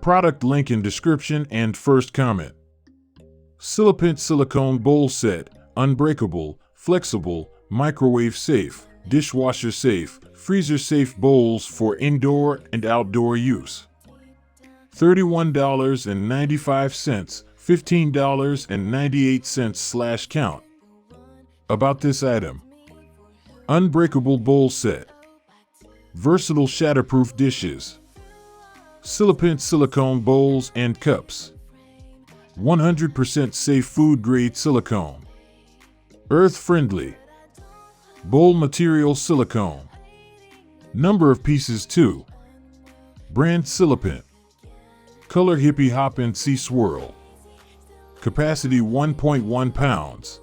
Product link in description and first comment. Silipint silicone bowl set, unbreakable, flexible, microwave safe, dishwasher safe, freezer safe bowls for indoor and outdoor use. $31.95, $15.98/count. About this item. Unbreakable bowl set. Versatile shatterproof dishes. Silipint silicone bowls and cups. 100% safe food-grade silicone. Earth-friendly. Bowl material silicone. Number of pieces 2. Brand Silipint. Color Hippie Hop and Sea Swirl. Capacity 1.1 pounds.